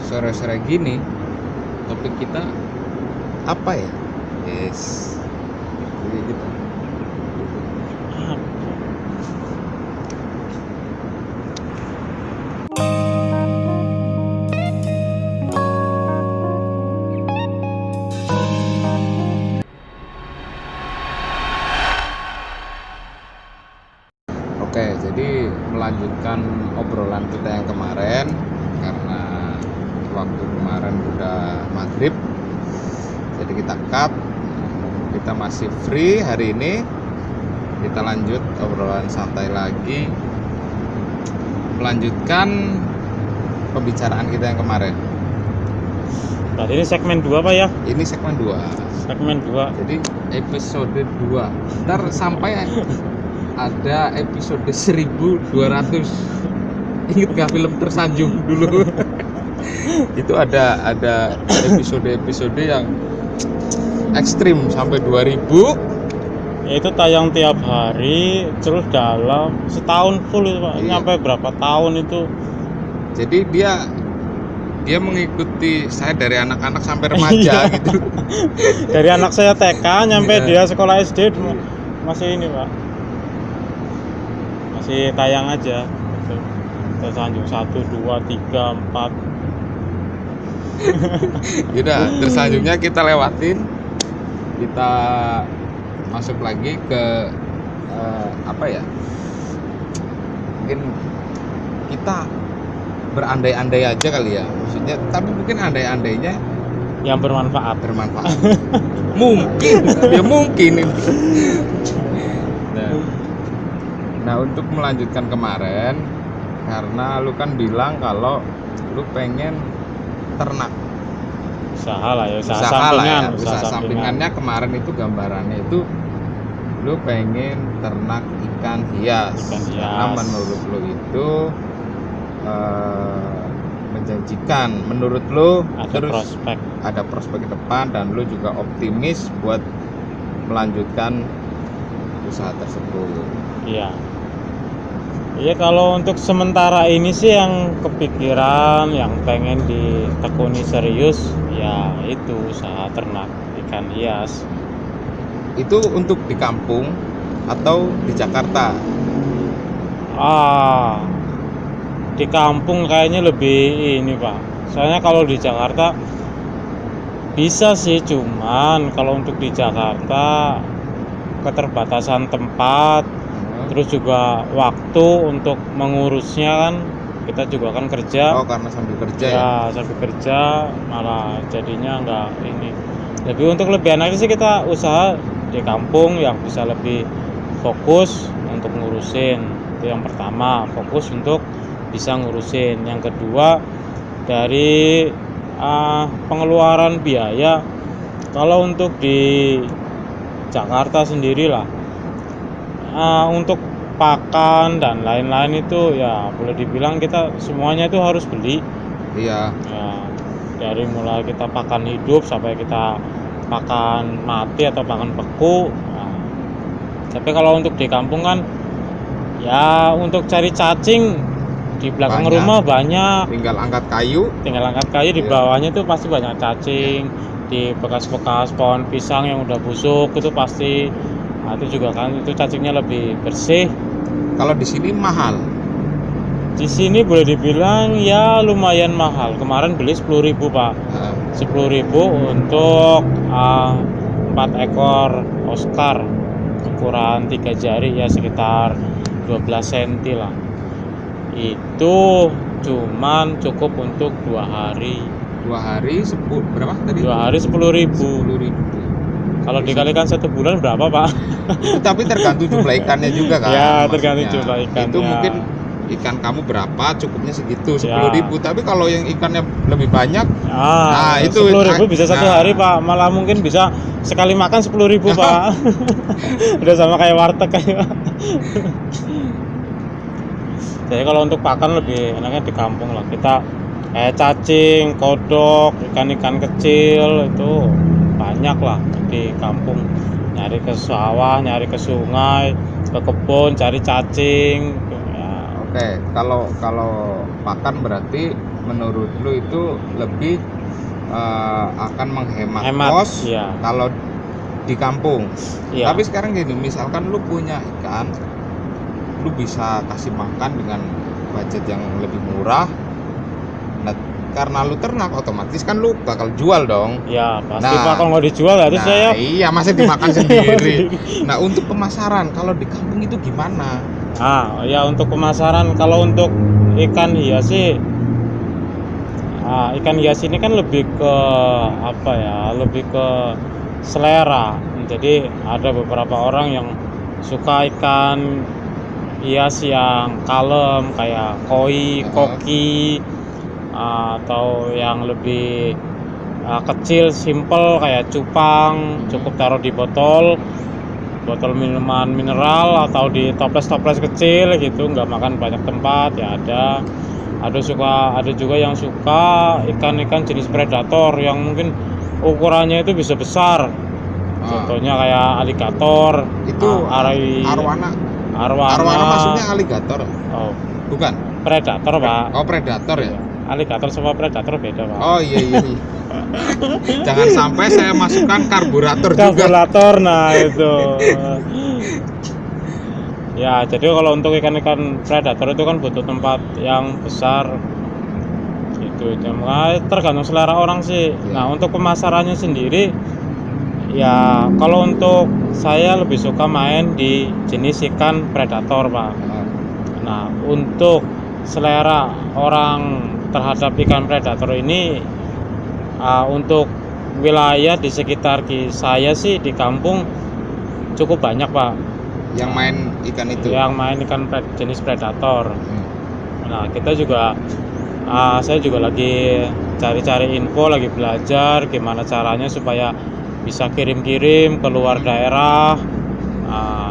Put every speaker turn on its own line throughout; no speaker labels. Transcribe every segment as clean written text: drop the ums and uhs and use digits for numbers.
sore-sore gini topik kita apa ya? Yes. Jadi gitu. Oke, jadi melanjutkan obrolan kita yang kemarin karena waktu kemarin udah maghrib, jadi kita cut. Kita masih free hari ini. Kita lanjut obrolan santai lagi, melanjutkan pembicaraan kita yang kemarin.
Berarti ini segmen 2 Pak ya?
Ini segmen 2.
Segmen 2.
Jadi episode 2. Ntar sampai ada episode 1200. Ingat gak film Tersanjung dulu? Itu ada episode yang ekstrim sampai 2000.
Itu tayang tiap hari terus dalam setahun full itu Pak.
Iya.
Nyampe berapa tahun itu?
Jadi dia mengikuti saya dari anak-anak sampai remaja gitu.
Dari anak saya TK nyampe
Iya.
dia sekolah SD masih ini Pak. Masih tayang aja. Tersanjung 1, 2, 3, 4.
Yaudah, terus selanjutnya kita lewatin. Kita masuk lagi ke apa ya? Mungkin kita berandai-andai aja kali ya. Maksudnya, tapi mungkin andai-andainya
Yang bermanfaat.
Mungkin, ya mungkin. Nah, untuk melanjutkan kemarin, karena lu kan bilang kalau lu pengen ternak.
Usaha lah ya, usaha
Usaha sampingannya kemarin itu gambarannya itu lu pengen ternak ikan hias. Karena menurut lu itu menjanjikan, menurut lu ada prospek ke depan, dan lu juga optimis buat melanjutkan usaha tersebut.
Iya, kalau untuk sementara ini sih yang kepikiran, yang pengen ditekuni serius, ya itu usaha ternak ikan hias.
Itu untuk di kampung atau di Jakarta?
Di kampung kayaknya lebih ini Pak. Soalnya kalau di Jakarta bisa sih, cuman kalau untuk di Jakarta keterbatasan tempat, terus juga waktu untuk mengurusnya kan. Kita juga kan kerja.
Karena sambil kerja ya?
Sambil kerja malah jadinya nggak ini. Untuk lebih enaknya sih kita usaha di kampung yang bisa lebih fokus untuk ngurusin. Itu yang pertama, fokus untuk bisa ngurusin. Yang kedua, dari pengeluaran biaya, kalau untuk di Jakarta sendirilah, untuk pakan dan lain-lain itu ya boleh dibilang kita semuanya itu harus beli.
Iya.
Ya, dari mulai kita pakan hidup sampai kita pakan mati atau pakan beku. Tapi kalau untuk di kampung kan ya untuk cari cacing di belakang rumah banyak.
Tinggal angkat kayu
Di bawahnya tuh pasti banyak cacing. Di bekas-bekas pohon pisang yang udah busuk itu pasti. Itu juga kan, itu cacingnya lebih bersih.
Kalau di sini mahal?
Di sini boleh dibilang ya lumayan mahal. Kemarin beli 10.000 Pak. 10.000 untuk 4 ekor Oscar ukuran 3 jari, ya sekitar 12 cm lah. Itu cuman cukup untuk 2 hari.
2 hari berapa tadi?
2 hari 10.000. Kalau dikalikan 1 bulan berapa Pak?
Tapi tergantung jumlah ikannya juga kan?
Ya, tergantung jumlah ikannya.
Itu mungkin ikan kamu berapa, cukupnya segitu, 10.000. Tapi kalau yang ikannya lebih banyak, itu
10.000 bisa 1 hari Pak. Malah mungkin bisa sekali makan 10.000 Pak. Udah sama kayak warteg kayak. Jadi kalau untuk pakan lebih enaknya di kampung lah. Kita cacing, kodok, ikan-ikan kecil itu banyak lah di kampung. Nyari ke sawah, nyari ke sungai, ke kebun, cari cacing.
Oke, kalau pakan berarti menurut lu itu lebih akan menghemat
Hemat,
kos
iya.
kalau di kampung.
Iya.
Tapi sekarang gini, misalkan lu punya ikan, lu bisa kasih makan dengan budget yang lebih murah. Nah, karena lu ternak, otomatis kan lu bakal jual dong.
Ya pasti
Nah,
Pak, kalau nggak dijual harus
Nah,
saya.
iya, masa dimakan sendiri. Nah, untuk pemasaran kalau di kampung itu gimana?
Ya untuk pemasaran, kalau untuk ikan hias sih, ikan hias ini kan lebih ke apa ya, lebih ke selera. Jadi ada beberapa orang yang suka ikan hias yang kalem kayak koi, koki, atau yang lebih kecil, simple kayak cupang, cukup taruh di botol minuman mineral atau di toples kecil gitu, nggak makan banyak tempat. Ya ada juga yang suka ikan jenis predator yang mungkin ukurannya itu bisa besar, contohnya kayak aligator.
Itu arwana maksudnya aligator.
Oh,
bukan
predator Pak.
Oh, predator ya.
Aligator sama predator beda Pak.
Oh iya. Jangan sampai saya masukkan karburator juga.
Karburator, nah itu. Ya, jadi kalau untuk ikan predator itu kan butuh tempat yang besar gitu. Tergantung selera orang sih. Nah, untuk pemasarannya sendiri, ya kalau untuk saya lebih suka main di jenis ikan predator Pak. Nah, untuk selera orang terhadap ikan predator ini, untuk wilayah di sekitar saya sih di kampung cukup banyak Pak
yang main ikan itu,
yang main ikan jenis predator. Nah, kita juga saya juga lagi cari-cari info, lagi belajar gimana caranya supaya bisa kirim-kirim ke luar daerah.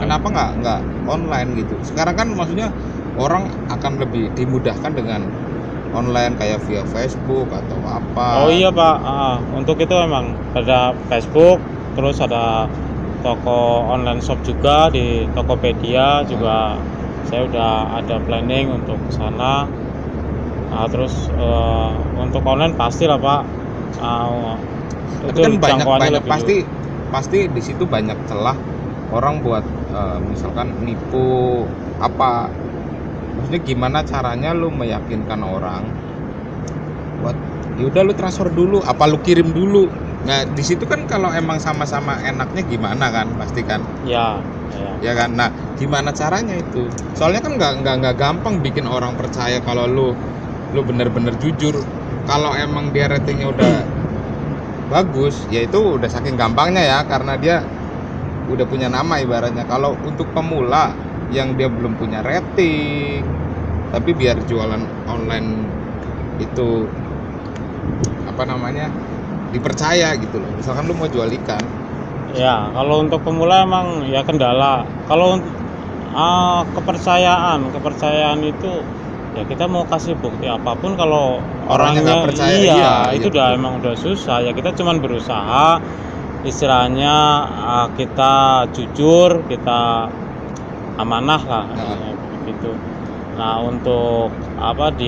Kenapa nggak online gitu? Sekarang kan maksudnya orang akan lebih dimudahkan dengan online kayak via Facebook atau apa.
Oh iya Pak, untuk itu memang ada Facebook, terus ada toko online shop juga di Tokopedia juga. Saya udah ada planning untuk sana. Terus untuk online pasti lah Pak.
Itu kan banyak pasti di situ banyak celah orang buat misalkan nipu apa. Maksudnya gimana caranya lu meyakinkan orang buat yaudah lu transfer dulu, apa lu kirim dulu. Nah, di situ kan kalau emang sama-sama enaknya gimana kan, pasti kan. Ya kan. Nah, gimana caranya itu? Soalnya kan nggak gampang bikin orang percaya kalau lu bener-bener jujur. Kalau emang dia ratingnya udah bagus, ya itu udah saking gampangnya ya, karena dia udah punya nama ibaratnya. Kalau untuk pemula yang dia belum punya rating, tapi biar jualan online itu apa namanya dipercaya gitu loh. Misalkan lu mau jual ikan.
Ya, kalau untuk pemula emang ya kendala. Kalau kepercayaan itu ya kita mau kasih bukti apapun kalau orangnya
nggak percaya,
itu udah emang udah susah. Ya kita cuman berusaha, istilahnya kita jujur, kita amanah lah gitu. Nah, untuk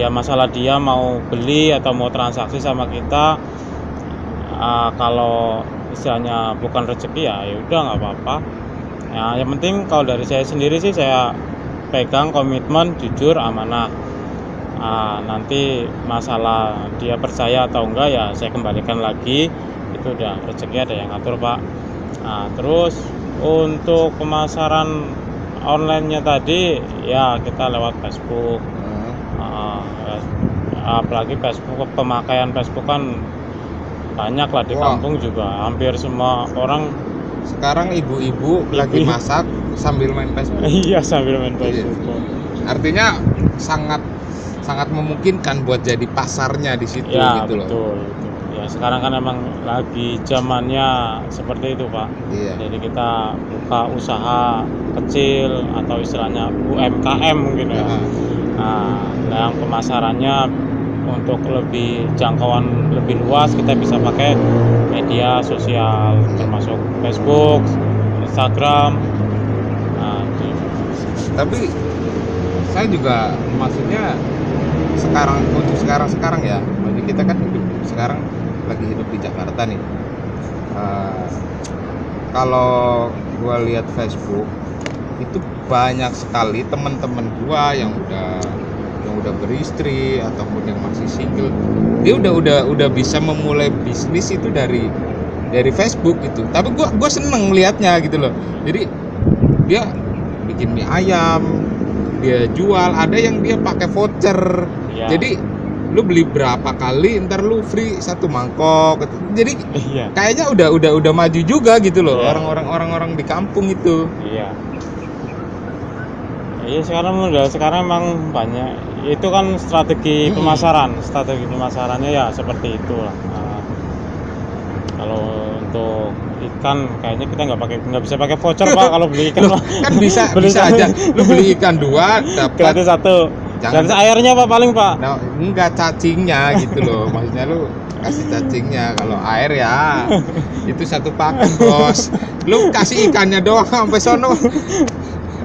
masalah dia mau beli atau mau transaksi sama kita, kalau istilahnya bukan rezeki ya udah nggak apa-apa. Ya, yang penting kalau dari saya sendiri sih saya pegang komitmen jujur, amanah. Nanti masalah dia percaya atau enggak ya saya kembalikan lagi, itu udah rezeki, ada yang ngatur Pak. Terus untuk pemasaran online-nya tadi ya kita lewat Facebook. Apalagi Facebook, pemakaian Facebook kan banyak lah di kampung juga, hampir semua orang.
Sekarang ibu-ibu lagi masak sambil main Facebook.
Iya, sambil main Facebook.
Artinya sangat memungkinkan buat jadi pasarnya di situ
ya,
gitu
betul,
loh.
Ya sekarang kan emang lagi zamannya seperti itu Pak. Jadi kita buka usaha kecil atau istilahnya UMKM mungkin ya. Yang pemasarannya untuk lebih jangkauan lebih luas, kita bisa pakai media sosial termasuk Facebook, Instagram.
Tapi saya juga maksudnya untuk sekarang ya, bagi kita kan sekarang lagi hidup di Jakarta nih. Kalau gua lihat Facebook itu banyak sekali teman-teman gua yang udah beristri ataupun yang masih single, dia udah bisa memulai bisnis itu dari Facebook gitu. Tapi gua seneng liatnya gitu loh. Jadi dia bikin mie ayam, dia jual, ada yang dia pakai voucher.
Iya.
Jadi lu beli berapa kali ntar lu free satu mangkok gitu. Jadi
Iya.
kayaknya udah maju juga gitu loh.
Iya.
Orang-orang di kampung itu.
Iya. Iya, sekarang emang banyak. Itu kan strategi pemasaran. Strategi pemasarannya ya seperti itulah. Nah, kalau untuk ikan kayaknya kita nggak bisa pakai voucher Pak kalau beli ikan.
Loh,
Pak.
kan bisa aja. Lu beli ikan 2 dapat
Gratis 1.
Jangan-
Gratis airnya Pak paling Pak.
nah, enggak cacingnya gitu loh. Maksudnya lu kasih cacingnya. Kalau air ya itu satu paket, Bos. Lu kasih ikannya doang sampai sono.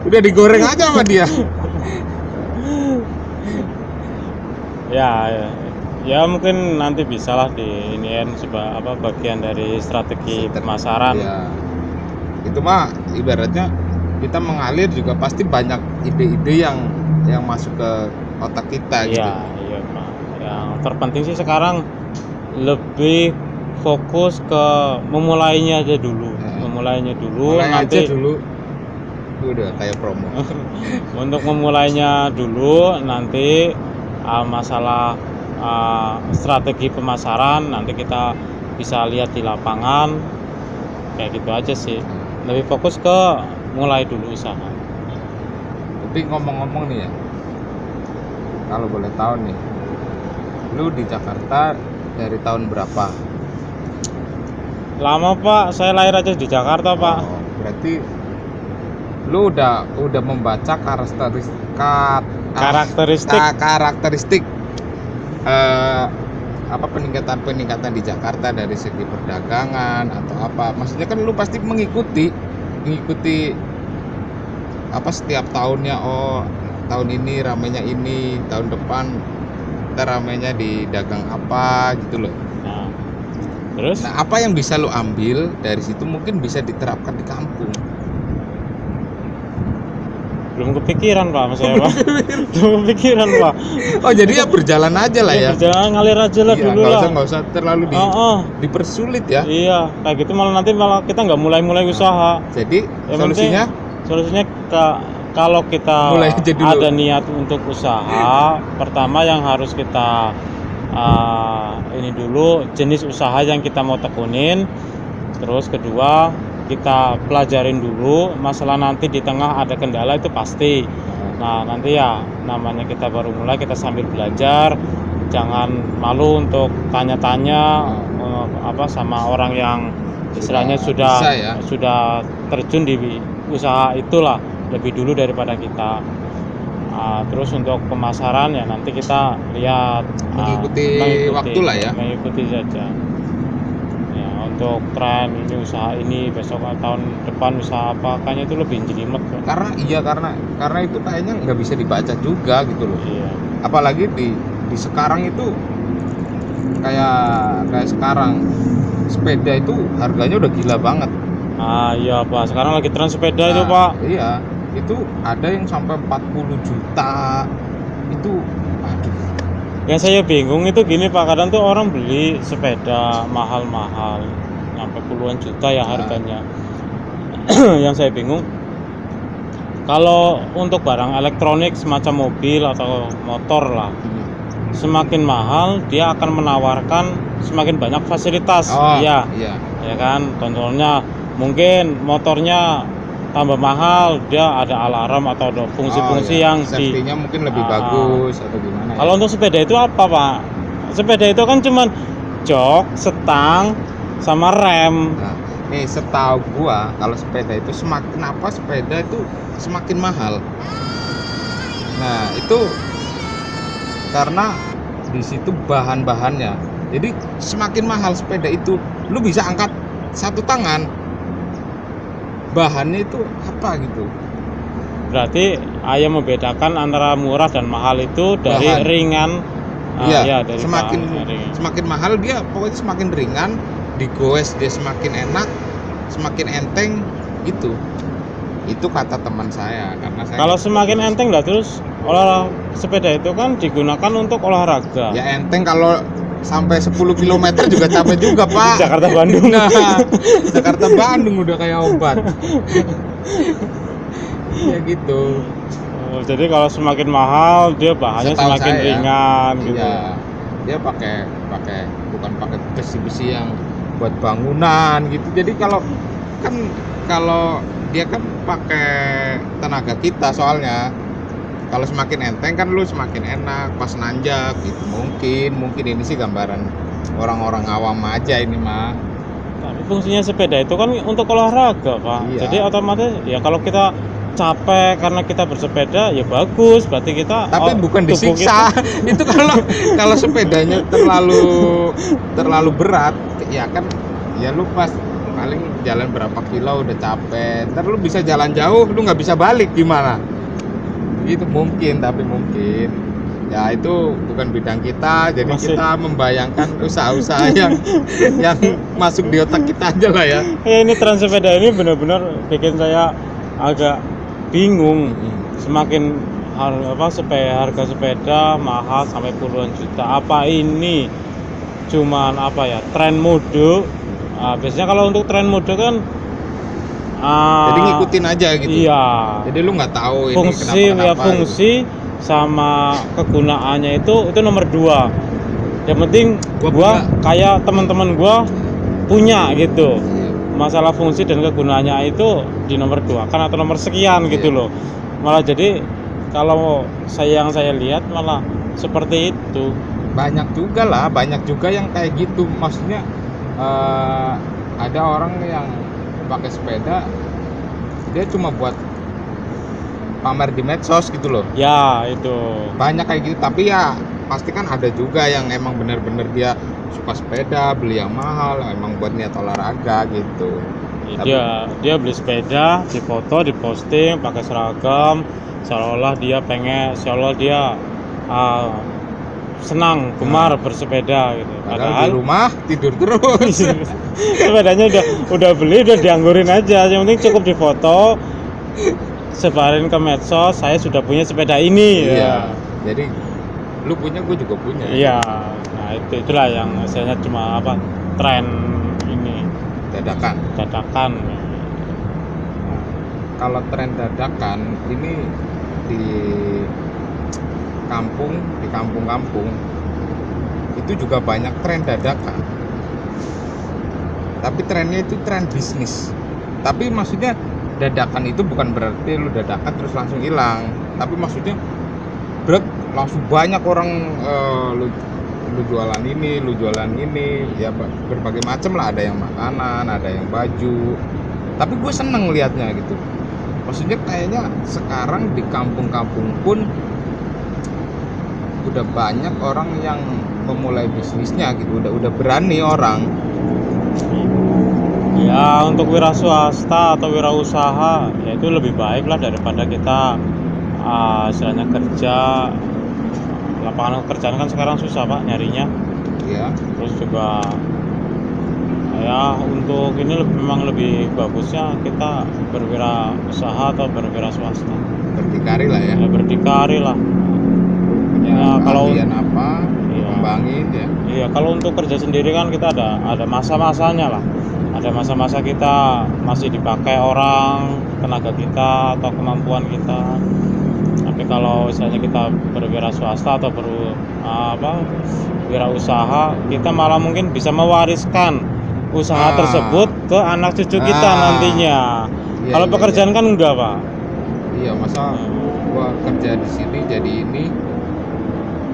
Udah digoreng aja sama dia.
Ya mungkin nanti bisalah di iniin bagian dari strategi pemasaran.
Ya. Itu mah ibaratnya kita mengalir juga pasti banyak ide-ide yang masuk ke otak kita gitu.
Iya Pak. Yang terpenting sih sekarang lebih fokus ke memulainya aja dulu.
Mulai
Nanti
aja dulu. Udah kayak promo.
untuk memulainya dulu nanti masalah strategi pemasaran nanti kita bisa lihat di lapangan kayak gitu aja sih. Lebih fokus ke mulai dulu usaha.
Tapi ngomong-ngomong nih ya, kalau boleh tahu nih, lu di Jakarta dari tahun berapa?
Lama Pak, saya lahir aja di Jakarta Pak.
Oh, berarti lu udah membaca karakteristik peningkatan di Jakarta dari segi perdagangan atau apa. Maksudnya kan lu pasti mengikuti apa setiap tahunnya. Oh, tahun ini ramainya ini, tahun depan kita ramainya di dagang apa gitu loh.
Terus
Nah, apa yang bisa lu ambil dari situ mungkin bisa diterapkan di kampung?
belum kepikiran Pak mas saya Pak. Belum kepikiran Pak.
Oh, jadi ya berjalan aja lah ya.
Berjalan ngalir aja lah
Iya,
dulu lah.
nggak usah terlalu dipersulit ya.
Iya, kayak gitu malah kita nggak mulai usaha.
Jadi
Yang solusinya kalau kita
Mulai aja dulu.
ada niat untuk usaha, pertama yang harus kita ini dulu jenis usaha yang kita mau tekunin. Terus kedua kita pelajarin dulu, masalah nanti di tengah ada kendala itu pasti. Nah nanti ya namanya kita baru mulai, kita sambil belajar, jangan malu untuk tanya-tanya sama orang yang istilahnya sudah terjun di usaha itulah lebih dulu daripada kita. Terus untuk pemasaran ya nanti kita lihat
mengikuti waktu lah ya.
Mengikuti saja. Untuk tren ini usaha ini besok tahun depan usaha apa kayaknya itu lebih jelimet
karena itu kayaknya nggak bisa dibaca juga gitu loh.
Iya.
Apalagi di sekarang itu kayak sekarang sepeda itu harganya udah gila banget.
Iya Pak, sekarang lagi tren sepeda itu Pak.
Iya, itu ada yang sampai 40 juta itu. Aduh.
Yang saya bingung itu gini Pak, kadang tuh orang beli sepeda mahal-mahal sampai puluhan juta ya harganya. Yang saya bingung kalau untuk barang elektronik semacam mobil atau motor lah, semakin mahal dia akan menawarkan semakin banyak fasilitas. Iya kan, contohnya mungkin motornya tambah mahal, dia ada alarm atau ada fungsi-fungsi yang
safety-nya mungkin lebih bagus atau gimana.
Kalau untuk sepeda itu apa Pak? Sepeda itu kan cuman jok, setang, sama rem.
Nah, nih setahu gua kalau sepeda itu sepeda itu semakin mahal. Nah, itu karena di situ bahan-bahannya. Jadi semakin mahal sepeda itu, lu bisa angkat satu tangan. Bahannya itu apa gitu.
Berarti yang membedakan antara murah dan mahal itu dari
Bahan.
ringan.
Iya,
Ya, dari
semakin
bahan, ringan.
semakin mahal dia pokoknya semakin ringan, digoes dia semakin enak, semakin enteng gitu. Itu kata teman saya karena saya
Kalau
nggak
semakin
fokus.
enteng lah, terus sepeda itu kan digunakan untuk olahraga.
Ya enteng kalau sampai 10 km juga capek juga, Pak.
Jakarta Bandung.
Nah, Jakarta Bandung udah kayak obat. Ya gitu.
Oh, jadi kalau semakin mahal dia bahannya
Setahu
semakin
saya,
ringan gitu.
Iya. Dia pakai bukan pakai besi-besi yang buat bangunan gitu. Jadi kalau dia kan pakai tenaga kita soalnya. Kalau semakin enteng kan lu semakin enak pas nanjak gitu. Mungkin ini sih gambaran orang-orang awam aja ini mah.
Tapi fungsinya sepeda itu kan untuk olahraga, Pak.
Iya.
Jadi otomatis ya kalau kita capek karena kita bersepeda ya bagus, berarti kita
Tapi bukan
tubuh
disiksa. Itu kalau sepedanya terlalu berat, ya kan ya lu pas paling jalan berapa kilo udah capek. Ntar lu bisa jalan jauh, lu nggak bisa balik gimana? Itu mungkin, tapi mungkin ya itu bukan bidang kita, jadi kita membayangkan usaha-usaha yang masuk di otak kita aja lah ya.
Ini tren sepeda ini benar-benar bikin saya agak bingung. Semakin harga sepeda mahal sampai puluhan juta. Apa ini cuman tren mode? Biasanya kalau untuk tren mode kan
jadi ngikutin aja gitu.
Iya.
Jadi lu nggak tahu ini
kenapa. Fungsi sama kegunaannya itu nomor 2. Yang penting gua kayak teman-teman gua punya gitu. Masalah fungsi dan kegunaannya itu di nomor 2 kan, atau nomor sekian gitu loh. Malah jadi kalau yang saya lihat malah seperti itu.
Banyak juga yang kayak gitu. Maksudnya ada orang yang pakai sepeda dia cuma buat pamer di medsos gitu loh.
Ya, itu.
Banyak kayak gitu, tapi ya pasti kan ada juga yang emang bener-bener dia suka sepeda, beli yang mahal, emang buat niat olahraga gitu.
Dia beli sepeda, difoto, diposting, pakai seragam, seolah dia senang, gemar bersepeda gitu.
Padahal di rumah tidur terus.
Sepedanya udah beli, udah dianggurin aja. Yang penting cukup difoto, sebarin ke medsos, saya sudah punya sepeda ini.
Iya. Jadi lu punya, gue juga punya.
Iya. Nah, itulah yang saya cuma tren ini dadakan.
Kalau tren dadakan ini di kampung-kampung itu juga banyak tren dadakan. Tapi trennya itu tren bisnis. Tapi maksudnya dadakan itu bukan berarti lu dadakan terus langsung hilang. Tapi maksudnya langsung banyak orang lu jualan ini, ya berbagai macam lah, ada yang makanan, ada yang baju. Tapi gue seneng liatnya gitu. Maksudnya kayaknya sekarang di kampung-kampung pun udah banyak orang yang memulai bisnisnya gitu, udah berani orang.
Ya, untuk wira swasta atau wirausaha ya itu lebih baik lah daripada kita istilahnya kerja. Lapangan pekerjaan kan sekarang susah, Pak, nyarinya.
Iya.
Terus juga ya untuk ini memang lebih bagusnya kita berwirausaha atau berwira swasta.
Berdikari lah ya.
Berdikari lah.
Ya, kalau apa kembangin ya.
Iya, kalau untuk kerja sendiri kan kita ada masa-masanya lah. Ada masa-masa kita masih dipakai orang, tenaga kita atau kemampuan kita. Tapi kalau misalnya kita berwira swasta atau wirausaha, kita malah mungkin bisa mewariskan usaha tersebut ke anak cucu kita nantinya.
Iya,
kalau pekerjaan kan enggak, Pak.
Iya, masa gua kerja di sini jadi ini,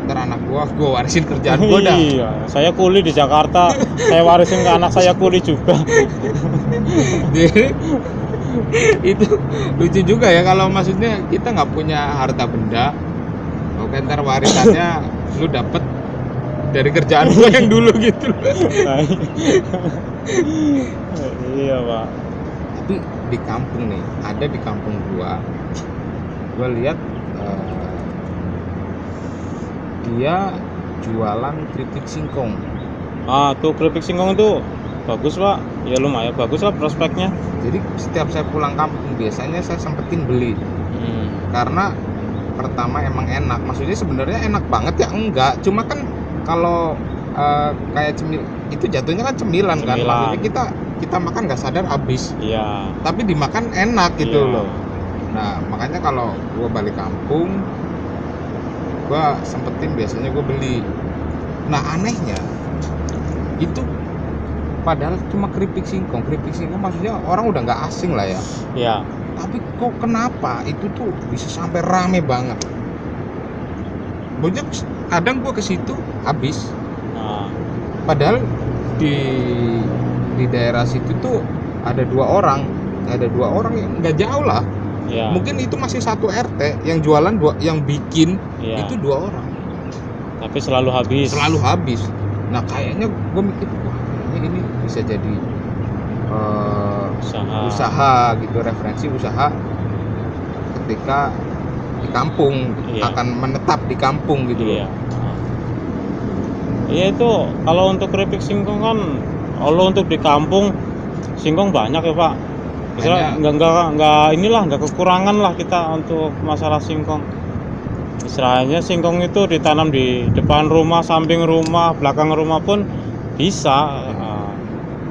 ntar anak gua warisin kerjaan gua dah.
Iya, saya kuli di Jakarta, saya warisin ke anak saya kuli juga.
Itu lucu juga ya, kalau maksudnya kita nggak punya harta benda, oke, ntar warisannya lu dapet dari kerjaan gua yang dulu gitu.
Iya, Pak.
Tapi di kampung nih, ada di kampung gua gue lihat dia jualan keripik singkong.
Tuh keripik singkong itu bagus pak, ya lumayan bagus lah prospeknya.
Jadi setiap saya pulang kampung biasanya saya sempetin beli. Karena pertama emang enak, maksudnya sebenarnya enak banget ya enggak, cuma kan kalau kayak itu jatuhnya kan cemilan kan, maksudnya kita makan nggak sadar habis.
Iya.
Tapi dimakan enak gitu
Iya.
loh. Nah makanya kalau gue balik kampung, gue sempetin biasanya gue beli. Nah anehnya itu padahal cuma keripik singkong maksudnya orang udah nggak asing lah ya.
Iya.
Tapi kok kenapa itu tuh bisa sampai rame banget? Banyak kadang gue ke situ habis. Padahal di daerah situ tuh ada dua orang yang nggak jauh lah.
Iya.
Mungkin itu masih satu RT yang jualan yang bikin
Iya.
itu 2 orang.
Tapi selalu habis. Nah kayaknya gue mikir wah ini bisa jadi usaha gitu, referensi usaha ketika di kampung. Iya.
Akan menetap di kampung gitu loh.
Iya. Iya itu kalau untuk keripik singkong kan, kalau untuk di kampung singkong banyak ya pak. Misalnya nggak kekurangan lah kita untuk masalah singkong. Istilahnya singkong itu ditanam di depan rumah, samping rumah, belakang rumah pun bisa.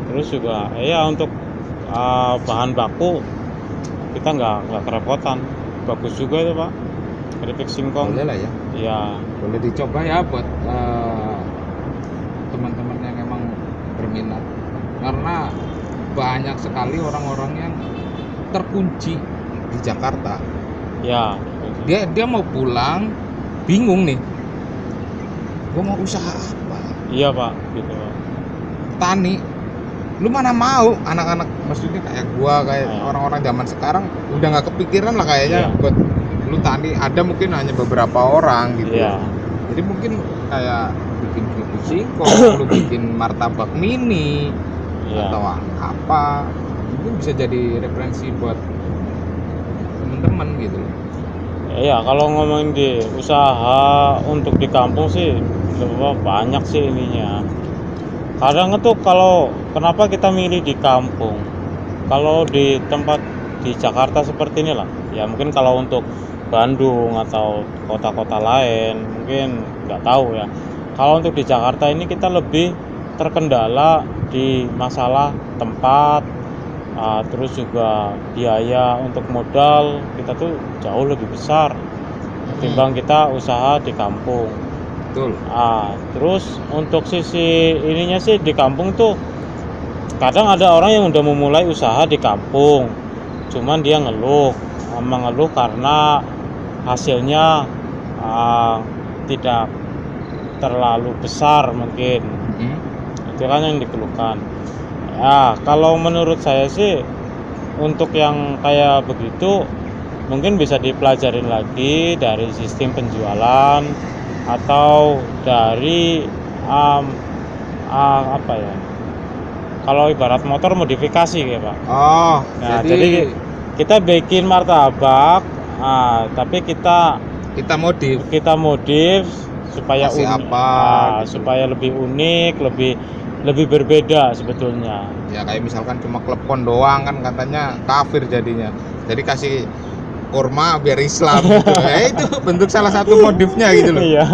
Terus juga ya untuk bahan baku kita nggak kerepotan, bagus juga itu pak keripik singkong.
Boleh lah ya.
Iya.
Boleh dicoba ya buat teman-teman yang emang berminat, karena banyak sekali orang-orang yang terkunci di Jakarta.
Ya.
Dia mau pulang bingung nih, gue mau usaha apa?
Iya pak, gitu pak.
Tani, lu mana mau? Anak-anak maksudnya kayak gua, kayak orang-orang zaman sekarang udah nggak kepikiran lah kayaknya buat lu tani. Ada mungkin hanya beberapa orang gitu.
Iya.
Jadi mungkin kayak bikin keripik singkong, lu bikin martabak mini atau apa, mungkin bisa jadi referensi buat temen-temen gitu.
Iya, kalau ngomongin di usaha untuk di kampung sih banyak sih ininya. Kadang itu kalau kenapa kita milih di kampung, kalau di tempat di Jakarta seperti inilah ya, mungkin kalau untuk Bandung atau kota-kota lain mungkin nggak tahu ya. Kalau untuk di Jakarta ini kita lebih terkendala di masalah tempat, terus juga biaya untuk modal kita tuh jauh lebih besar ketimbang kita usaha di kampung.
Betul.
Terus untuk sisi ininya sih di kampung tuh kadang ada orang yang udah memulai usaha di kampung, cuman dia mengeluh karena hasilnya tidak terlalu besar mungkin. Itu kan yang dikeluhkan. Ya kalau menurut saya sih untuk yang kayak begitu mungkin bisa dipelajarin lagi dari sistem penjualan atau dari apa ya, kalau ibarat motor modifikasi ya pak. Nah jadi kita bikin martabak, tapi kita modif supaya supaya lebih unik, lebih berbeda sebetulnya.
Ya kayak misalkan cuma klepon doang kan katanya kafir jadinya. Jadi kasih kurma biar Islam gitu. Ya itu bentuk salah satu modifnya gitu loh.
Iya.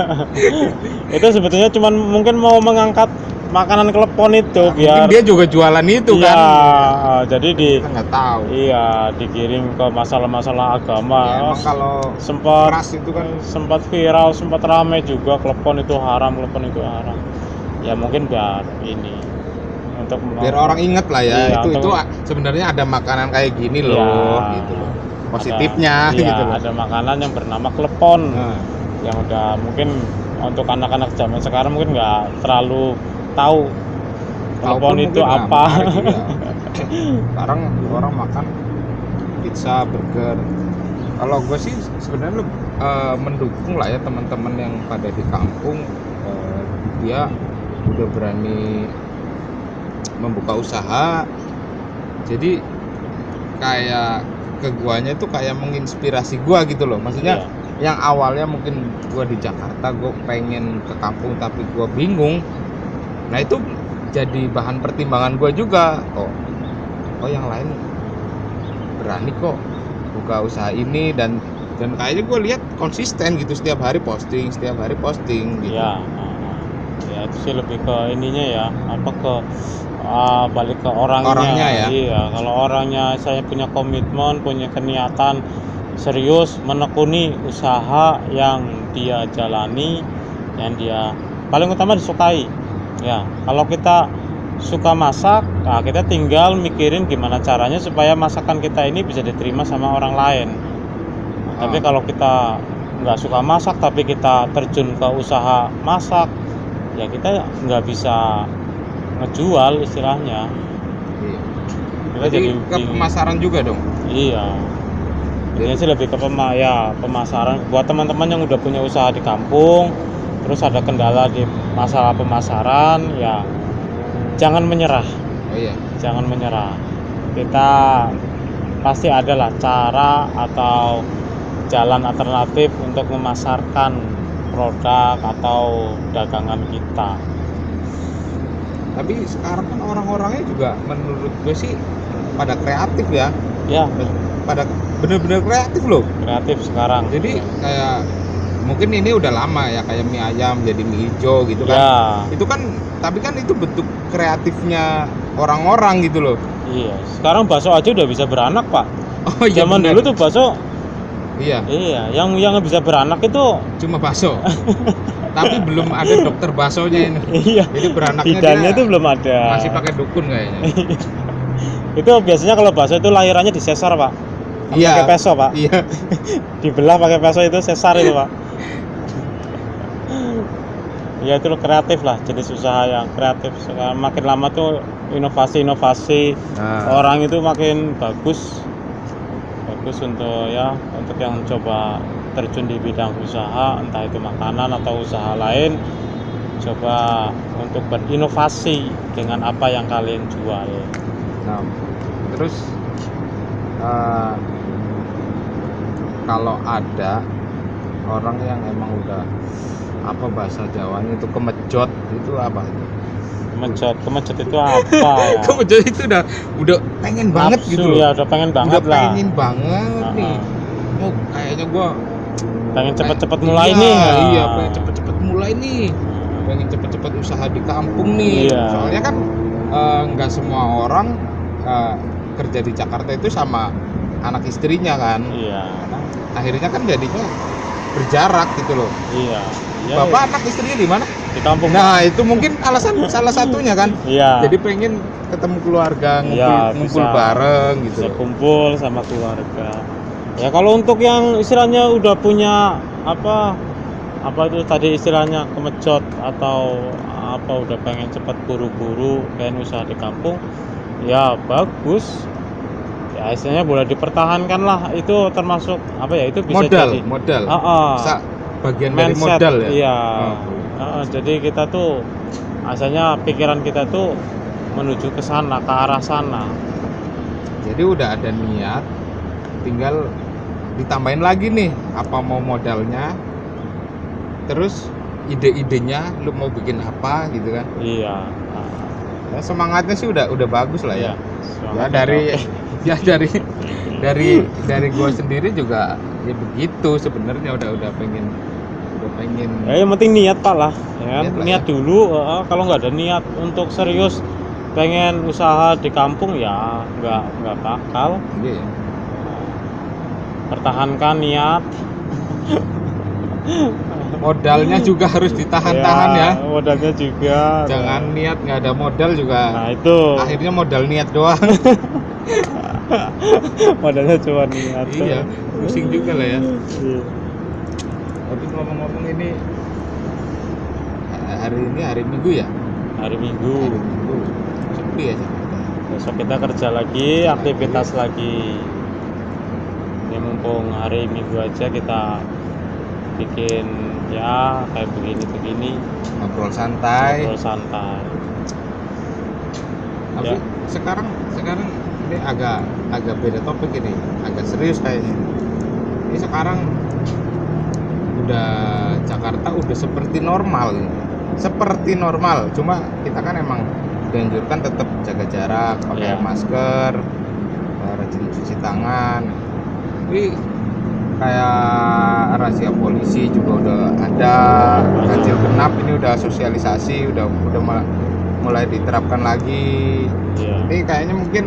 Itu sebetulnya cuman mungkin mau mengangkat makanan klepon itu biar
mungkin dia juga jualan itu kan.
Jadi
kita nggak tahu.
Iya, digiring ke masalah-masalah agama.
Ya, emang kalau
sempat
keras itu kan
sempat viral, sempat ramai juga klepon itu haram. Ya mungkin biar ini untuk
biar orang inget lah ya.
Iya,
itu sebenarnya ada makanan kayak gini loh gitu loh. Positifnya gitu loh.
Ada makanan yang bernama klepon. Yang udah mungkin untuk anak-anak zaman sekarang mungkin nggak terlalu tahu klepon itu apa.
Sekarang orang makan pizza, burger. Kalau gue sih sebenarnya mendukung lah ya teman-teman yang pada di kampung, dia udah berani membuka usaha. Jadi kayak ke guanya itu kayak menginspirasi gua gitu loh. Maksudnya yang awalnya mungkin gua di Jakarta, gua pengen ke kampung tapi gua bingung. Nah itu jadi bahan pertimbangan gua juga. Oh yang lain berani kok buka usaha ini, dan kayaknya gue lihat konsisten gitu, setiap hari posting gitu.
Ya itu sih lebih ke ininya ya, apa ke balik ke orangnya
ya.
Iya, kalau orangnya saya punya komitmen, punya keniatan serius menekuni usaha yang dia jalani, yang dia paling utama disukai. Ya, kalau kita suka masak, nah kita tinggal mikirin gimana caranya supaya masakan kita ini bisa diterima sama orang lain. Tapi kalau kita nggak suka masak tapi kita terjun ke usaha masak, ya kita nggak bisa ngejual istilahnya.
Iya.
Kita
Jadi ke pemasaran juga dong.
Iya. Ini sih lebih ke pemasaran buat teman-teman yang udah punya usaha di kampung, terus ada kendala di masalah pemasaran, ya jangan menyerah.
Iya.
Jangan menyerah. Kita pasti adalah cara atau jalan alternatif untuk memasarkan produk atau dagangan kita.
Tapi sekarang kan orang-orangnya juga menurut gue sih pada kreatif ya.
Ya,
pada bener-bener kreatif loh.
Kreatif sekarang.
Jadi kayak mungkin ini udah lama ya, kayak mie ayam jadi mie hijau gitu kan.
Ya.
Itu kan, tapi kan itu bentuk kreatifnya orang-orang gitu loh.
Iya, sekarang bakso aja udah bisa beranak, Pak.
Oh iya.
Zaman dulu tuh bakso.
Iya.
Iya, yang bisa beranak itu
cuma bakso. Tapi belum ada dokter baksonya ini.
Iya.
Jadi beranaknya
bidannya itu belum ada.
Masih pakai dukun kayaknya.
Itu biasanya kalau bakso itu lahirannya disesar, Pak.
Iya.
Pakai peso, Pak.
Iya.
Dibelah pakai peso itu sesar itu, Pak. Ya itu kreatif lah, jenis usaha yang kreatif. Sekarang makin lama tuh inovasi orang itu makin bagus untuk yang coba terjun di bidang usaha, entah itu makanan atau usaha lain, coba untuk berinovasi dengan apa yang kalian jual.
Nah, terus kalau ada orang yang emang udah bahasa Jawanya itu kemejot, itu apa itu?
Kemejot itu apa ya?
Kemejot itu udah pengen banget
nafsu,
gitu loh.
Ya udah pengen banget
udah
lah.
Pengen banget nih. Kayaknya gua
pengen cepet-cepet mulai nih.
Iya, pengen cepet-cepet mulai nih. Pengen cepet-cepet usaha di kampung nih.
Iya.
Soalnya kan nggak semua orang kerja di Jakarta itu sama anak istrinya kan.
Iya.
Nah, akhirnya kan jadinya berjarak gitu loh.
Iya.
Bapak anak istrinya di mana?
Di kampung.
Nah, itu mungkin alasan salah satunya kan.
Iya.
Jadi pengen ketemu keluarga, ngumpul bareng gitu.
Bisa kumpul sama keluarga. Ya kalau untuk yang istilahnya udah punya apa itu tadi istilahnya kemejot atau udah pengen cepat buru-buru pengen usaha di kampung, ya bagus. Ya istilahnya boleh dipertahankan lah, itu termasuk itu bisa
modal. Bagian
mindset,
dari modal ya.
Iya. Jadi kita tuh asalnya pikiran kita tuh menuju ke sana, ke arah sana.
Jadi udah ada niat, tinggal ditambahin lagi nih apa mau modalnya, terus ide-idenya lu mau bikin apa gitu kan.
Iya.
Ya, semangatnya sih udah bagus lah ya. Ya dari gua sendiri juga ya begitu sebenarnya, udah pengen
ya yang penting niat Pak lah ya, niat
ya.
Dulu kalau nggak ada niat untuk serius pengen usaha di kampung ya nggak bakal.
Iya.
Pertahankan niat.
Modalnya juga harus ditahan-tahan ya.
Modalnya juga.
Jangan niat nggak ada modal juga.
Nah itu.
Akhirnya modal niat doang.
Modalnya cuma niat.
Iya, pusing juga lah ya.
Iya.
Tapi ngomong-ngomong ini hari Minggu ya?
Hari Minggu.
Sepi ya Jakarta.
Besok kita kerja lagi, aktivitas lagi. Ini mumpung hari Minggu aja kita bikin ya kayak begini.
Ngobrol santai.
Tapi
ya. Sekarang ini agak beda topik ini, agak serius kayaknya. Ini sekarang udah Jakarta udah seperti normal, cuma kita kan emang dianjurkan tetap jaga jarak, pakai
Iya.
masker, rajin cuci tangan. Tapi kayak razia polisi juga udah ada, ganjil genap ini udah sosialisasi, udah mulai diterapkan lagi.
Iya.
Ini kayaknya mungkin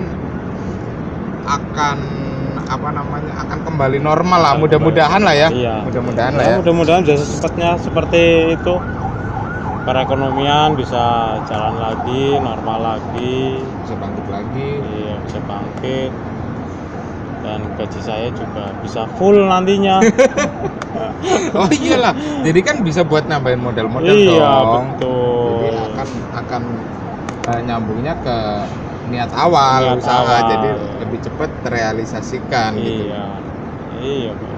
akan akan kembali normal lah, mudah-mudahan lah ya.
Iya.
Mudah-mudahan lah ya.
Mudah-mudahan bisa secepatnya seperti itu. Perekonomian bisa jalan lagi, normal lagi.
Bisa bangkit lagi.
Iya, bisa bangkit. Dan gaji saya juga bisa full nantinya.
Oh iyalah, jadi kan bisa buat nambahin modal-modal
Iya,
dong.
betul.
Jadi akan nyambungnya ke niat awal
Niat
usaha,
awal.
jadi lebih cepat terrealisasikan gitu.
Iya. Iya, Pak.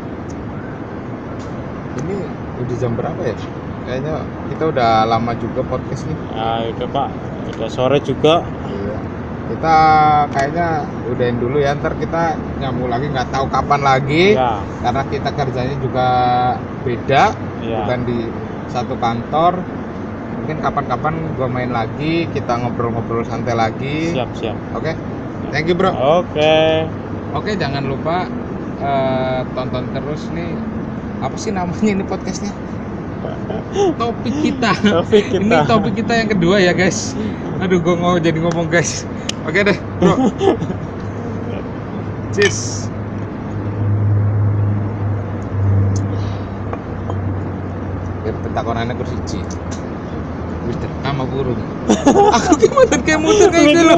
Ini udah jam berapa ya? Kayaknya kita udah lama juga podcast nih.
Ya, udah Pak. Udah sore juga.
Iya. Kita kayaknya udahin dulu ya, ntar kita nyambung lagi, nggak tahu kapan lagi.
Ya.
Karena kita kerjanya juga beda,
Iya.
bukan di satu kantor. Mungkin kapan-kapan gua main lagi, kita ngobrol-ngobrol santai lagi.
Siap.
Oke, thank you bro.
Oke.
Oke, jangan lupa tonton terus nih, apa sih namanya ini podcastnya? Topik kita. Ini topik kita yang kedua ya guys. Aduh, gue mau jadi ngomong guys. Oke deh bro. Cheers. Pentakonannya kursi. Wis sama burung. Aku gimana kayak muter kayak gitu loh.